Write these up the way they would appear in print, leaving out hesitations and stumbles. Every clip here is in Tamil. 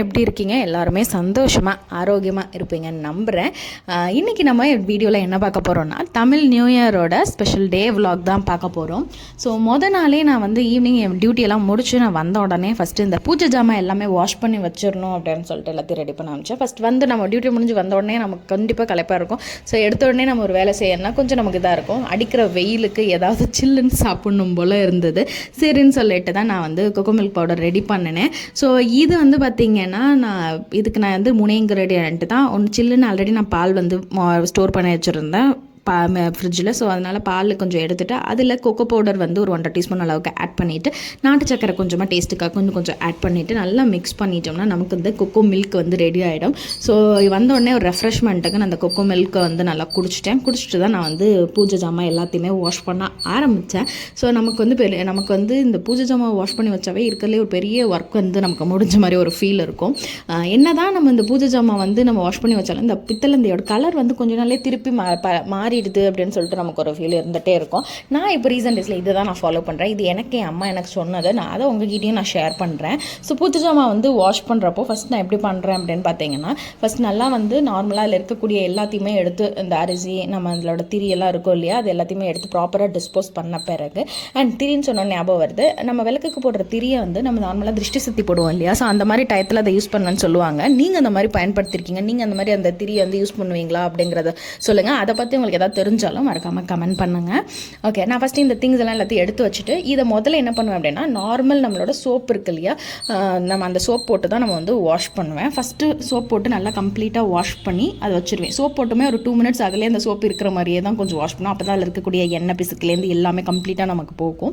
எப்படி இருக்கீங்க? எல்லாருமே சந்தோஷமாக ஆரோக்கியமாக இருப்பீங்கன்னு நம்புகிறேன். இன்றைக்கி நம்ம வீடியோவில் என்ன பார்க்க போகிறோம்னா, தமிழ் நியூ இயரோட ஸ்பெஷல் டே விலாக் தான் பார்க்க போகிறோம். ஸோ நாளே நான் வந்து ஈவினிங் என் டியூட்டியெல்லாம் முடிச்சு நான் வந்த உடனே ஃபஸ்ட்டு இந்த பூஜை ஜாமான் எல்லாமே வாஷ் பண்ணி வச்சிடணும் அப்படின்னு சொல்லிட்டு எல்லாத்தையும் ரெடி பண்ண ஆரம்பித்தேன். ஃபஸ்ட் வந்து நம்ம டியூட்டி முடிஞ்சு வந்த உடனே நமக்கு கண்டிப்பாக களைப்பாக இருக்கும். ஸோ எடுத்த உடனே நம்ம ஒரு வேலை செய்யணும்னா கொஞ்சம் நமக்கு இதாக இருக்கும். அடிக்கிற வெயிலுக்கு ஏதாவது சில்லுன்னு சாப்பிடணும் போல் இருந்தது. சரின்னு சொல்லிட்டு தான் நான் வந்து கொக்கோ மில்க் பவுடர் ரெடி பண்ணினேன். ஸோ இது வந்து பார்த்திங்கன்னா இதுக்கு நான் வந்து 3 இன்க்ரீடியன்ட்டு தான். ஒன்று சில்லுன்னு ஆல்ரெடி நான் பால் வந்து ஸ்டோர் பண்ணி வச்சுருந்தேன் ஃப்ரிட்ஜில். ஸோ அதனால் பால் கொஞ்சம் எடுத்துகிட்டு அதில் கொக்கோ பவுடர் வந்து ஒரு 1.5 டீஸ்பூன் அளவுக்கு ஆட் பண்ணிவிட்டு நாட்டு சக்கரை கொஞ்சமாக டேஸ்ட்டுக்காக கொஞ்சம் ஆட் பண்ணிவிட்டு நல்லா மிக்ஸ் பண்ணிட்டோம்னா நமக்கு இந்த கொக்கோ மில்க் வந்து ரெடி ஆகிடும். ஸோ வந்தோடனே ஒரு ரெஃப்ரெஷ்மெண்ட்டுக்கு நான் அந்த கொக்கோ மில்க்கை வந்து நல்லா குடிச்சிட்டு தான் நான் வந்து பூஜை ஜாமான் எல்லாத்தையுமே வாஷ் பண்ண ஆரம்பித்தேன். ஸோ நமக்கு வந்து இந்த பூஜை ஜாமான் வாஷ் பண்ணி வச்சாவே இருக்கிறதுலே ஒரு பெரிய ஒர்க் வந்து நமக்கு முடிஞ்ச மாதிரி ஒரு ஃபீல் இருக்கும். என்ன தான் நம்ம இந்த பூஜை ஜாமான் வந்து நம்ம வாஷ் பண்ணி வச்சாலும் இந்த பித்தளந்தையோட கலர் வந்து கொஞ்ச நாளே திருப்பி மாறிடுது அப்படின்னு சொல்லிட்டு நமக்கு ஒரு ஃபீல் இருந்துகிட்டே இருக்கும். நான் இப்போ ரீசன்ட் டேஸில் இதை தான் நான் ஃபாலோ பண்ணுறேன். இது எனக்கு என் அம்மா எனக்கு சொன்னது, நான் அதை உங்ககிட்டயும் நான் ஷேர் பண்ணுறேன். ஸோ பூஜை ஜாமான் வந்து வாஷ் பண்ணுறப்போ ஃபஸ்ட் நான் எப்படி பண்ணுறேன் அப்படின்னு பார்த்தீங்கன்னா, ஃபஸ்ட் நல்லா வந்து நார்மலாக அதில் இருக்கக்கூடிய எல்லாத்தையுமே எடுத்து இந்த அரிசி நம்ம அதோட திரியெல்லாம் இருக்கும் இல்லையா, அது எல்லாத்தையுமே எடுத்து ப்ராப்பராக டிஸ்போஸ் பண்ண பிறகு திரின்னு சொன்ன ஞாபகம் வருது, நம்ம விளக்குக்கு போடுற திரியை வந்து நம்ம நார்மலாக திருஷ்டி சுற்றி போடுவோம் இல்லையா. ஸோ அந்த மாதிரி டயத்தில் அதை யூஸ் பண்ணுவேன்னு சொல்லுவாங்க. நீங்கள் அந்த மாதிரி பயன்படுத்திருக்கீங்க, நீங்கள் அந்த மாதிரி அந்த திரியை வந்து யூஸ் பண்ணுவீங்களா அப்படிங்கிறத சொல்லுங்கள். அதை பற்றி உங்களுக்கு ஏதாவது தெரிஞ்சாலும் மறக்காமல் கமெண்ட் பண்ணுங்கள். ஓகே, நான் ஃபஸ்ட்டு இந்த திங்ஸ் எல்லாம் எல்லாத்தையும் எடுத்து வச்சுட்டு இதை முதல்ல என்ன பண்ணுவேன் அப்படின்னா, நார்மல் நம்மளோட சோப் இருக்கு இல்லையா, நம்ம அந்த சோப் போட்டு தான் நம்ம வந்து வாஷ் பண்ணுவேன். ஃபஸ்ட்டு சோப் போட்டு நல்லா கம்ப்ளீட்டாக வாஷ் பண்ணி அதை வச்சுருவேன். சோப் போட்டுமே ஒரு 2 மினிட்ஸ் அதிலே அந்த சோப் இருக்கிற மாதிரியே தான் கொஞ்சம் வாஷ் பண்ணுவோம். அப்போ தான் அதில் இருக்கக்கூடிய எண்ணெய் பிசுக்குலேருந்து எல்லாமே கம்ப்ளீட்டாக நமக்கு போகும்.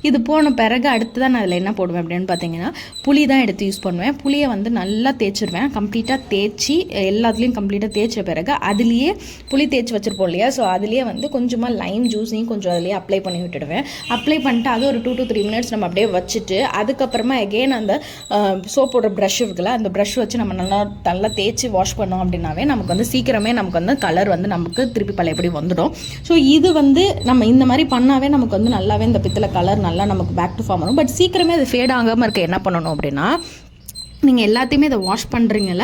இது போன பிறகு அடுத்து தான் நான் அதில் என்ன போடுவேன் அப்படின்னு பார்த்தீங்கன்னா, புளி தான் எடுத்து யூஸ் பண்ணுவேன். புளியை வந்து நல்லா தேய்ச்சிருவேன். கம்ப்ளீட்டாக தேய்ச்சி எல்லாத்துலேயும் கம்ப்ளீட்டாக தேய்ச்ச பிறகு அதுலேயே புளி தேய்ச்சி வச்சுருப்போம் இல்லையா, ஸோ அதுலேயே வந்து கொஞ்சமாக லைம் ஜூஸையும் கொஞ்சம் அதிலேயே அப்ளை பண்ணி விட்டுடுவேன். அப்ளை பண்ணிட்டு அது ஒரு 2 to 3 மினிட்ஸ் நம்ம அப்படியே வச்சுட்டு அதுக்கப்புறமா எகெயின் அந்த சோப்போட ப்ரஷ் இருக்குல்ல, அந்த ப்ரஷ் வச்சு நம்ம நல்லா தேய்ச்சி வாஷ் பண்ணோம் அப்படின்னாவே நமக்கு வந்து சீக்கிரமே நமக்கு வந்து கலர் வந்து நமக்கு திருப்பி பழையபடி வந்துடும். ஸோ இது வந்து நம்ம இந்த மாதிரி பண்ணாவே நமக்கு வந்து நல்லாவே இந்த பித்தளை கலர் நல்லா நமக்கு பேக் டு ஃபார்ம் வரும். பட் சீக்கிரமே அது ஃபேட் ஆகாமல் இருக்க என்ன பண்ணணும் அப்படின்னா, நீங்கள் எல்லாத்தையுமே இதை வாஷ் பண்ணுறீங்கல்ல,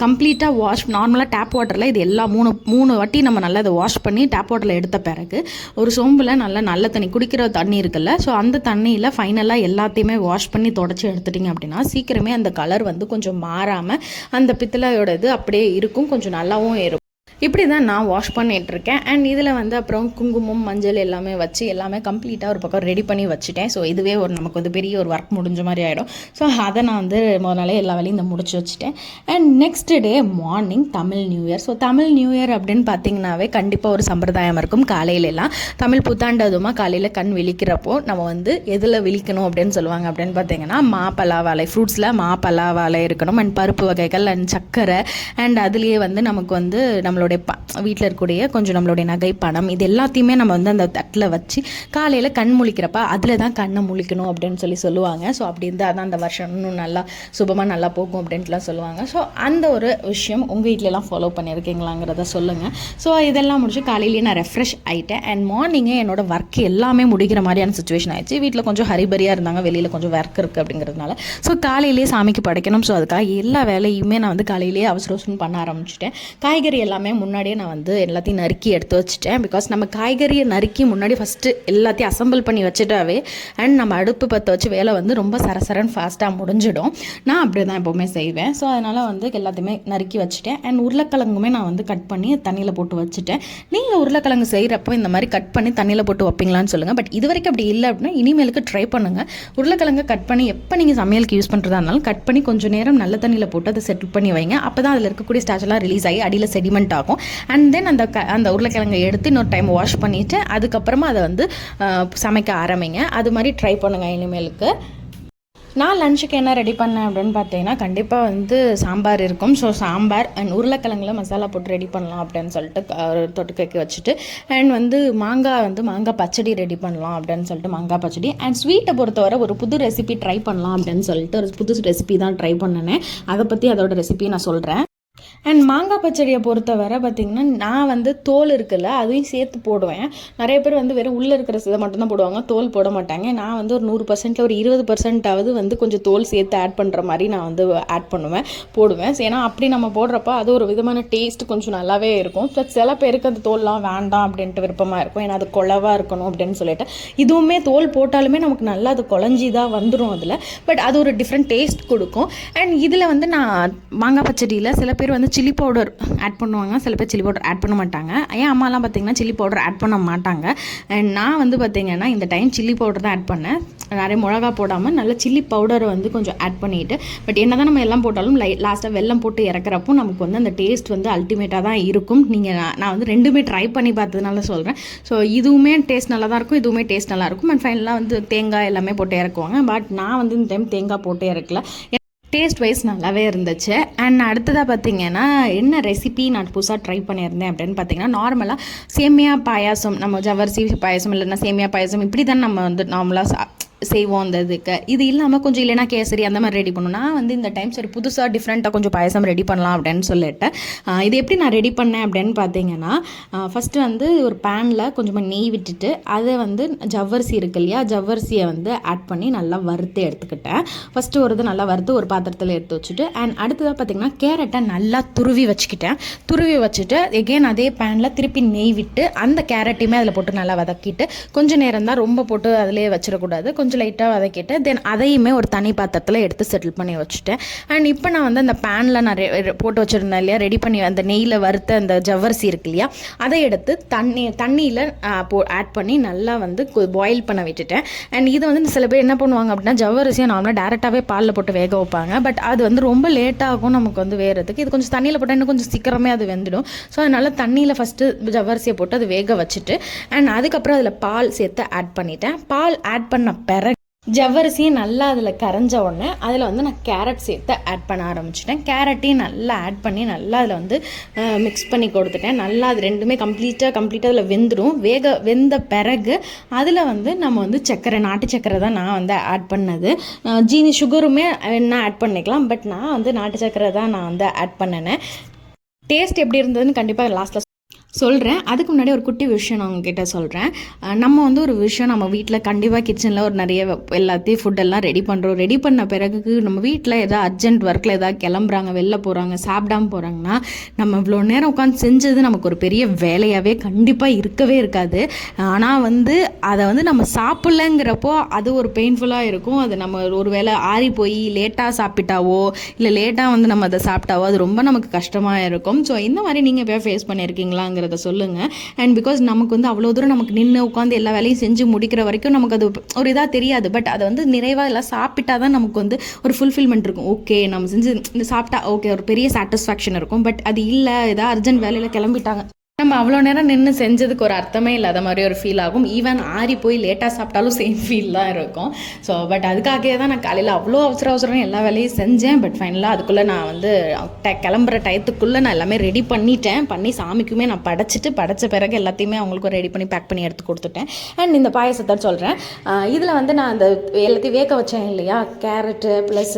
கம்ப்ளீட்டாக வாஷ் நார்மலாக டேப் வாட்டரில் இது எல்லாம் மூணு வாட்டி நம்ம நல்லா இதை வாஷ் பண்ணி டேப் வாட்டரில் எடுத்த பிறகு ஒரு சொம்பில் நல்ல தண்ணி குடிக்கிற தண்ணி இருக்குல்ல, ஸோ அந்த தண்ணியில் ஃபைனலாக எல்லாத்தையுமே வாஷ் பண்ணி தொடச்சி எடுத்துட்டிங்க அப்படின்னா சீக்கிரமே அந்த கலர் வந்து கொஞ்சம் மாறாமல் அந்த பித்தளையோட இது அப்படியே இருக்கும், கொஞ்சம் நல்லாவும் இருக்கும். இப்படி தான் நான் வாஷ் பண்ணிகிட்ருக்கேன். அண்ட் இதில் வந்து அப்புறம் குங்குமம் மஞ்சள் எல்லாமே வச்சு எல்லாமே கம்ப்ளீட்டாக ஒரு பக்கம் ரெடி பண்ணி வச்சுட்டேன். ஸோ இதுவே நமக்கு வந்து பெரிய ஒரு ஒர்க் முடிஞ்ச மாதிரி ஆகிடும். ஸோ அதை நான் வந்து முதல்ல எல்லா வேலையும் இந்த முடிச்சு வச்சுட்டேன். And next day morning Tamil new year. So Tamil new year அப்படின்னு பார்த்திங்கனாவே கண்டிப்பாக ஒரு சம்பிரதாயம் இருக்கும். காலையிலலாம் தமிழ் புத்தாண்டு அதுவுமா காலையில் கண் விழிக்கிறப்போ நம்ம வந்து எதில் விழிக்கணும் அப்படின்னு சொல்லுவாங்க அப்படின்னு பார்த்தீங்கன்னா, மாப்பலாவாழை ஃப்ரூட்ஸில் மாப்பலாவாழை இருக்கணும். அண்ட் பருப்பு வகைகள் அண்ட் சர்க்கரை அண்ட் அதுலேயே வந்து நமக்கு வந்து நம்மளுடைய வீட்டில் இருக்கக்கூடிய கொஞ்சம் நம்மளுடைய நகை பணம் இது எல்லாத்தையுமே நம்ம வந்து அந்த தட்டில் வச்சு காலையில் கண் முழிக்கிறப்ப அதில் தான் கண்ணை முழிக்கணும் அப்படின்னு சொல்லுவாங்க. ஸோ அப்படி இருந்தால் தான் அந்த வருஷம் இன்னும் நல்லா சுபமாக நல்லா போகும் அப்படின்ட்டுலாம் சொல்லுவாங்க. ஸோ அந்த ஒரு விஷயம் உங்கள் வீட்டிலலாம் ஃபாலோ பண்ணியிருக்கீங்களாங்கிறத சொல்லுங்கள். ஸோ இதெல்லாம் முடிச்சு காலையிலேயே நான் ரெஃப்ரெஷ் ஆகிட்டேன். அண்ட் மார்னிங்கே என்னோடய ஒர்க் எல்லாமே முடிக்கிற மாதிரியான சுச்சுவேஷன் ஆயிடுச்சு. வீட்டில் கொஞ்சம் ஹரிபரியாக இருந்தாங்க, வெளியில் கொஞ்சம் ஒர்க் இருக்குது அப்படிங்கிறதுனால. ஸோ காலையிலேயே சாமிக்கு படைக்கணும். ஸோ அதுக்காக எல்லா வேலையுமே நான் வந்து காலையிலேயே அவசரம் பண்ண ஆரம்பிச்சிட்டேன். காய்கறி எல்லாமே முன்னாடியே நான் வந்து எல்லாத்தையும் நறுக்கி எடுத்து வச்சுட்டேன். பிகாஸ் நம்ம காய்கறியை நறுக்கி முன்னாடி ஃபஸ்ட்டு எல்லாத்தையும் அசம்பிள் பண்ணி வச்சுட்டாவே அண்ட் நம்ம அடுப்பு பற்ற வச்சு வேலை வந்து ரொம்ப சரசரன்னு ஃபாஸ்ட்டாக முடிஞ்சிடும். நான் அப்படி தான் எப்போவுமே செய்வேன். ஸோ அதனால் வந்து எல்லாத்தையுமே நறுக்கி வச்சுட்டேன். அண்ட் உருளைக்கிழங்குமே நான் வந்து கட் பண்ணி தண்ணியில் போட்டு வச்சுட்டேன். நீங்கள் உருளைக்கிழங்கு செய்கிறப்போ இந்த மாதிரி கட் பண்ணி தண்ணியில் போட்டு வைப்பீங்களான்னு சொல்லுங்கள். பட் இது வரைக்கும் அப்படி இல்லை அப்படின்னா இனிமேலுக்கு ட்ரை பண்ணுங்கள். உருளைக்கிழங்கு கட் பண்ணி எப்போ நீங்கள் சமையலுக்கு யூஸ் பண்ணுறதா இருந்தாலும் கட் பண்ணி கொஞ்சம் நேரம் நல்ல தண்ணியில் போட்டு அதை செட்டில் பண்ணி வைங்க. அப்போ தான் அதில் இருக்கக்கூடிய ஸ்டாச்செல்லாம் ரிலீஸ் ஆகி அடியில் செடிமெண்ட் ஆகும். அண்ட் தென் அந்த உருளைக்கிழங்கை எடுத்து இன்னொரு டைம் வாஷ் பண்ணிவிட்டு அதுக்கப்புறமா அதை வந்து சமைக்க ஆரம்பிங்க. அது மாதிரி ட்ரை பண்ணுங்கள் இனிமேலுக்கு. நான் லஞ்சுக்கு என்ன ரெடி பண்ணேன் அப்படின்னு பார்த்தீங்கன்னா, கண்டிப்பாக வந்து சாம்பார் இருக்கும். ஸோ சாம்பார் அண்ட் உருளைக்கிழங்குல மசாலா போட்டு ரெடி பண்ணலாம் அப்படின்னு சொல்லிட்டு தொட்டுக்கைக்கு வச்சுட்டு அண்ட் வந்து மாங்காய் பச்சடி ரெடி பண்ணலாம் அப்படின்னு சொல்லிட்டு மாங்காய் பச்சடி. அண்ட் ஸ்வீட்டை பொறுத்தவரை ஒரு புது ரெசிபி ட்ரை பண்ணலாம் அப்படின்னு சொல்லிட்டு ஒரு புது ரெசிபி தான் ட்ரை பண்ணினேன். அதை பற்றி அதோட ரெசிபி நான் சொல்கிறேன். அண்ட் மாங்காய் பச்சடியை பொறுத்தவரை பார்த்திங்கன்னா நான் வந்து தோல் இருக்குல்ல அதையும் சேர்த்து போடுவேன். நிறைய பேர் வந்து வெறும் உள்ளே இருக்கிற இதை மட்டும்தான் போடுவாங்க, தோல் போட மாட்டாங்க. நான் வந்து ஒரு 100%ல் ஒரு 20%ஆவது வந்து கொஞ்சம் தோல் சேர்த்து ஆட் பண்ணுற மாதிரி நான் வந்து ஆட் போடுவேன். ஏன்னா அப்படி நம்ம போடுறப்ப அது ஒரு விதமான டேஸ்ட் கொஞ்சம் நல்லாவே இருக்கும். ப்ளஸ் சில பேருக்கு அந்த தோல்லாம் வேண்டாம் அப்படின்ட்டு விருப்பமாக இருக்கும், ஏன்னா அது குழவாக இருக்கணும் அப்படின்னு சொல்லிட்டு. இதுவுமே தோல் போட்டாலுமே நமக்கு நல்லா அது குழஞ்சி தான் வந்துடும் அதில். பட் அது ஒரு டிஃப்ரெண்ட் டேஸ்ட் கொடுக்கும். அண்ட் இதில் வந்து நான் மாங்காய் பச்சடியில் சில பேர் வந்து சில்லி பவுடர் ஆட் பண்ணுவாங்க, சில பேர் சில்லி பவுடர் ஆட் பண்ண மாட்டாங்க. என் அம்மாலாம் பார்த்திங்கன்னா சில்லி பவுடர் ஆட் பண்ண மாட்டாங்க. அண்ட் நான் வந்து பார்த்திங்கன்னா இந்த டைம் சில்லி பவுடர் தான் ஆட் பண்ணேன். நிறைய மிளகா போடாமல் நல்ல சில்லி பவுடரை வந்து கொஞ்சம் ஆட் பண்ணிவிட்டு, பட் என்ன தான் நம்ம எல்லாம் போட்டாலும் லாஸ்ட்டாக வெல்லம் போட்டு இறக்குறப்போ நமக்கு வந்து அந்த டேஸ்ட் வந்து அல்டிமேட்டாக தான் இருக்கும். நான் வந்து ரெண்டுமே ட்ரை பண்ணி பார்த்ததுனால சொல்கிறேன். ஸோ இதுவுமே டேஸ்ட் நல்லா தான் இருக்கும், இதுவுமே டேஸ்ட் நல்லாயிருக்கும். அண்ட் ஃபைனலாக வந்து தேங்காய் எல்லாமே போட்டு இறக்குவாங்க. பட் நான் வந்து இந்த டைம் தேங்காய் போட்டு இறக்கல, டேஸ்ட் வைஸ் நல்லாவே இருந்துச்சு. அண்ட் அடுத்ததாக பார்த்திங்கன்னா என்ன ரெசிபி நான் புதுசாக ட்ரை பண்ணியிருந்தேன் அப்படின்னு பார்த்திங்கன்னா, நார்மலாக சேமியா பாயாசம், நம்ம ஜவ்வரிசி பாயாசம் இல்லைன்னா சேமியா பாயாசம் இப்படி தான் நம்ம வந்து நார்மலாக செய்வோம். அந்த இதுக்கு இது இல்லாமல் கொஞ்சம் இல்லைனா கேசரி அந்த மாதிரி ரெடி பண்ணணும். நான் வந்து இந்த டைம் சரி புதுசாக டிஃப்ரெண்ட்டாக கொஞ்சம் பாயசம் ரெடி பண்ணலாம் அப்படின்னு சொல்லிட்டு இது எப்படி நான் ரெடி பண்ணேன் அப்படின்னு பார்த்தீங்கன்னா, ஃபஸ்ட்டு வந்து ஒரு பேனில் கொஞ்சமாக நெய் விட்டுட்டு அதை வந்து ஜவ்வரிசி இருக்கு இல்லையா, ஜவ்வரிசியை வந்து ஆட் பண்ணி நல்லா வறுத்து எடுத்துக்கிட்டேன். ஃபஸ்ட்டு ஒரு இது நல்லா வறுத்து ஒரு பாத்திரத்தில் எடுத்து வச்சுட்டு, அண்ட் அடுத்ததாக பார்த்திங்கன்னா கேரட்டை நல்லா துருவி வச்சுட்டு எகெயின் அதே பேனில் திருப்பி நெய் விட்டு அந்த கேரட்டையுமே அதில் போட்டு நல்லா வதக்கிட்டு, கொஞ்சம் நேரம் தான், ரொம்ப போட்டு அதிலே வச்சிடக்கூடாது, கொஞ்சம் லைட்டாக வதக்கிட்டு தென் அதையுமே ஒரு தனி பாத்திரத்தில் எடுத்து செட்டில் பண்ணி வச்சுட்டேன். அண்ட் இப்போ நான் வந்து அந்த பேனில் நான் போட்டு வச்சுருந்தேன் இல்லையா, ரெடி பண்ணி அந்த நெய்யில் வறுத்த அந்த ஜவ்வரிசி இருக்கு இல்லையா, அதை எடுத்து தண்ணியில் ஆட் பண்ணி நல்லா வந்து பாயில் பண்ண விட்டுட்டேன். அண்ட் இது வந்து சில பேர் என்ன பண்ணுவாங்க அப்படின்னா, ஜவ்வரிசியை நார்மலாக டேரெக்டாகவே பாலில் போட்டு வேக வைப்பாங்க. பட் அது வந்து ரொம்ப லேட்டாகும் நமக்கு வந்து வேகிறதுக்கு. இது கொஞ்சம் தண்ணியில் போட்டால் இன்னும் கொஞ்சம் சீக்கிரமே அது வெந்துடும். ஸோ அதனால் தண்ணியில் ஃபஸ்ட்டு ஜவ்வரிசியை போட்டு அது வேக வச்சுட்டு, அண்ட் அதுக்கப்புறம் அதில் பால் சேர்த்து ஆட் பண்ணிட்டேன். பால் ஆட் பண்ண ஜவ்வரிசியும் நல்லா அதில் கரைஞ்ச உடனே அதில் வந்து நான் கேரட் சேர்த்து ஆட் பண்ண ஆரம்பிச்சிட்டேன். கேரட்டையும் நல்லா ஆட் பண்ணி நல்லா அதில் வந்து மிக்ஸ் பண்ணி கொடுத்துட்டேன். நல்லா அது ரெண்டுமே கம்ப்ளீட்டாக அதில் வெந்த பிறகு அதில் வந்து நம்ம வந்து சர்க்கரை, நாட்டு சர்க்கரை தான் நான் வந்து ஆட் பண்ணது. ஜீனி சுகருமே என்ன ஆட் பண்ணிக்கலாம், பட் நான் வந்து நாட்டு சர்க்கரை தான் நான் வந்து ஆட் பண்ணினேன். டேஸ்ட் எப்படி இருந்ததுன்னு கண்டிப்பாக லாஸ்ட்டில் சொல்கிறேன். அதுக்கு முன்னாடி ஒரு குட்டி விஷயம் நான் உங்ககிட்ட சொல்கிறேன். நம்ம வந்து ஒரு விஷயம் நம்ம வீட்டில் கண்டிப்பாக கிச்சனில் ஒரு நிறைய எல்லாத்தையும் ஃபுட்டெல்லாம் ரெடி பண்ணுறோம். ரெடி பண்ண பிறகு நம்ம வீட்டில் எதாவது அர்ஜென்ட் ஒர்க்கில் எதாவது கிளம்புறாங்க, வெளில போகிறாங்க, சாப்பிடாமல் போகிறாங்கன்னா, நம்ம இவ்வளோ நேரம் உட்காந்து செஞ்சது நமக்கு ஒரு பெரிய வேலையாகவே கண்டிப்பாக இருக்கவே இருக்காது. ஆனால் வந்து அதை வந்து நம்ம சாப்பிட்லங்கிறப்போ அது ஒரு பெயின்ஃபுல்லாக இருக்கும். அது நம்ம ஒரு வேளை ஆறி போய் லேட்டாக சாப்பிட்டாவோ இல்லை லேட்டாக வந்து நம்ம அதை சாப்பிட்டாவோ அது ரொம்ப நமக்கு கஷ்டமாக இருக்கும். ஸோ இந்த மாதிரி நீங்கள் எப்போ ஃபேஸ் பண்ணியிருக்கீங்களாங்கிற சொல்லுங்கள். அண்ட் பிகாஸ் நமக்கு வந்து அவ்வளோ தூரம் நமக்கு நின்று உட்காந்து எல்லா வேலையும் செஞ்சு முடிக்கிற வரைக்கும் நமக்கு அது ஒரு இதாக தெரியாது. பட் அதை வந்து நிறைவாக எல்லாம் சாப்பிட்டா தான் நமக்கு வந்து ஒரு ஃபுல்ஃபில்மெண்ட் இருக்கும். ஓகே நம்ம செஞ்சு இந்த சாப்பிட்டா ஓகே ஒரு பெரிய சாட்டிஸ்ஃபேக்ஷன் இருக்கும். பட் அது இல்லை, ஏதாவது அர்ஜென்ட் வேலையில் கிளம்பிட்டாங்க, நம்ம அவ்வளோ நேரம் நின்று செஞ்சதுக்கு ஒரு அர்த்தமே இல்லாத மாதிரி ஒரு ஃபீல் ஆகும். ஈவன் ஆறி போய் லேட்டாக சாப்பிட்டாலும் சேம் ஃபீல் தான் இருக்கும். ஸோ பட் அதுக்காகவே தான் நான் காலையில் அவ்வளோ அவசரம் எல்லா வேலையும் செஞ்சேன். பட் ஃபைனலாக அதுக்குள்ளே நான் வந்து கிளம்புற டயத்துக்குள்ளே நான் எல்லாமே ரெடி பண்ணி சாமிக்குமே நான் படைச்ச பிறகு எல்லாத்தையுமே அவங்களுக்கும் ரெடி பண்ணி பேக் பண்ணி எடுத்து கொடுத்துட்டேன். அண்ட் இந்த பாயசத்தை சொல்கிறேன். இதில் வந்து நான் அந்த எல்லாத்தையும் வேக வச்சேன் இல்லையா, கேரட்டு ப்ளஸ்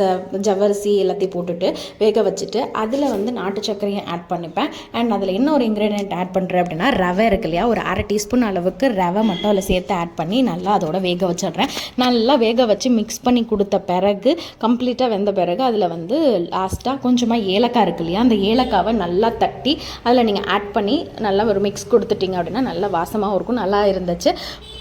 ஜவ்வரிசி எல்லாத்தையும் போட்டுட்டு வேக வச்சுட்டு அதில் வந்து நாட்டு சர்க்கரையும் ஆட் பண்ணிப்பேன். அண்ட் அதில் என்ன ஒரு இன்க்ரீடியன்ட் ஆட் பண்ணுறேன் அப்படின்னா, ரவை இருக்கு இல்லையா, ஒரு 1/2 டீஸ்பூன் அளவுக்கு ரவை மட்டும் அதில் சேர்த்து ஆட் பண்ணி நல்லா அதோட வேக வச்சிடுறேன். நல்லா வேக வச்சு மிக்ஸ் பண்ணி கொடுத்த பிறகு கம்ப்ளீட்டாக வெந்த பிறகு அதில் வந்து லாஸ்ட்டாக கொஞ்சமாக ஏலக்காய் இருக்கு இல்லையா, அந்த ஏலக்காவை நல்லா தட்டி அதில் நீங்கள் ஆட் பண்ணி நல்லா ஒரு மிக்ஸ் கொடுத்துட்டிங்க அப்படின்னா நல்லா வாசமாகவும் இருக்கும். நல்லா இருந்துச்சு.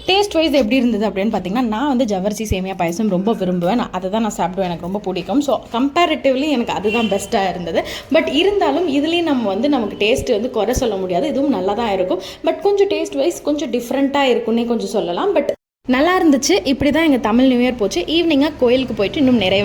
டேஸ்ட் வைஸ் எப்படி இருந்தது அப்படின்னு பார்த்தீங்கன்னா, நான் வந்து ஜவ்வரிசி சேமியா பாயசம் ரொம்ப விரும்புவேன். அதை தான் நான் சாப்பிடுவேன், எனக்கு ரொம்ப பிடிக்கும். ஸோ கம்பேரிட்டிவ்லி எனக்கு அதுதான் பெஸ்ட்டாக இருந்தது. பட் இருந்தாலும் இதுலேயும் நம்ம வந்து நமக்கு டேஸ்ட் வந்து குறை சொல்ல முடியாது, இதுவும் நல்லா தான் இருக்கும். பட் கொஞ்சம் டேஸ்ட் வைஸ் கொஞ்சம் டிஃப்ரெண்ட்டாக இருக்குன்னே கொஞ்சம் சொல்லலாம். பட் நல்லா இருந்துச்சு. இப்படி தான் எங்கள் தமிழ் நியூ இயர் போச்சு. ஈவினிங்காக கோயிலுக்கு போயிட்டு இன்னும் நிறைய